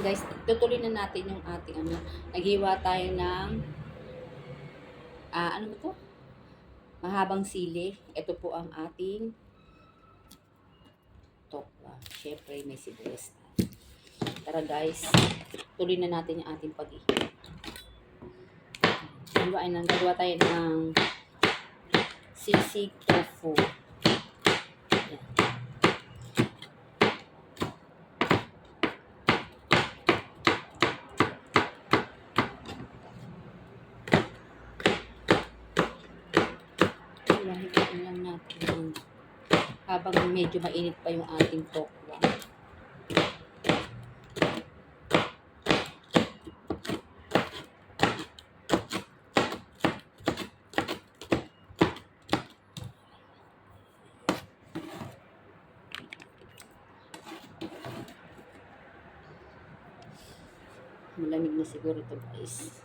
ayan guys, tutuloy na natin yung ating ano. Naghiwa tayo ng, ano ba to? Mahabang sili. Ito po ang ating tokwa. Syempre may sibuyas tayo. Tara guys, tuloy na natin yung ating pag-ihiwa. Gagawa tayo ng sisig tofu. Ayan. Hiwain lang natin habang medyo mainit pa yung ating tokwa. Malamig na siguro ito guys.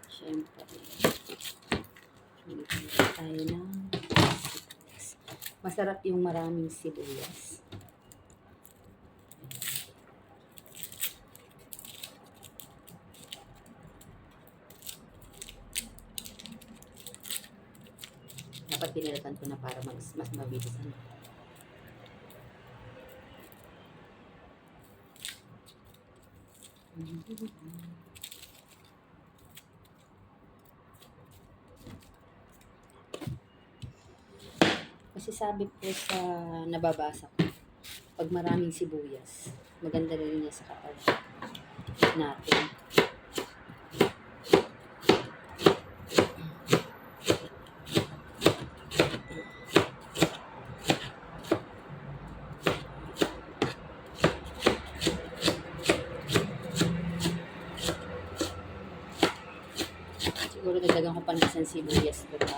Siyempre. Bigyan tayo ng sibuyas. Masarap yung maraming sibuyas. Dapat pinilitan ko na para mas mabilis. Kasi sabi po sa nababasa ko, pag maraming sibuyas, maganda rin niya sa katawan natin. Siguro dagdagan ko pa ng isang sibuyas ko para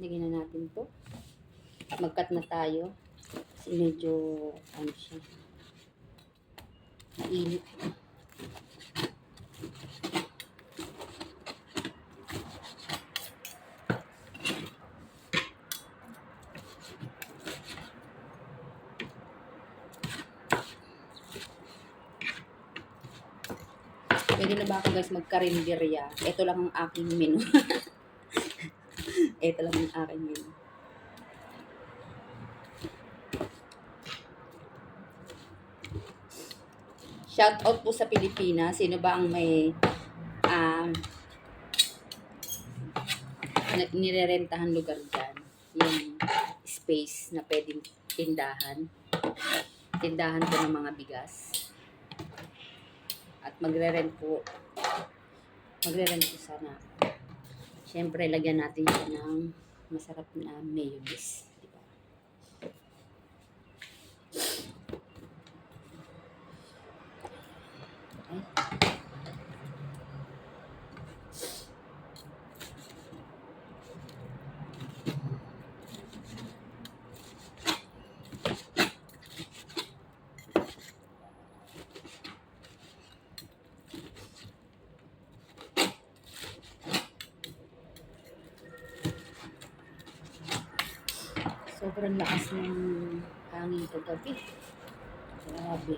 lagyan na natin to. Mag-cut na tayo. Kasi medyo, ano siya, mainit. Pwede na ba ako guys magkarinderya? Ito lang ang aking menu. Ito lang ang aking menu. Shout out po sa Pilipinas. Sino ba ang may nirerentahan lugar dyan? Yung space na pwedeng tindahan. Tindahan po ng mga bigas. At magre-rent po sana. Siyempre, lagyan natin siya ng masarap na mayonnaise. Diba? Okay. Sobrang lakas ng hangin kagabi. Grabe.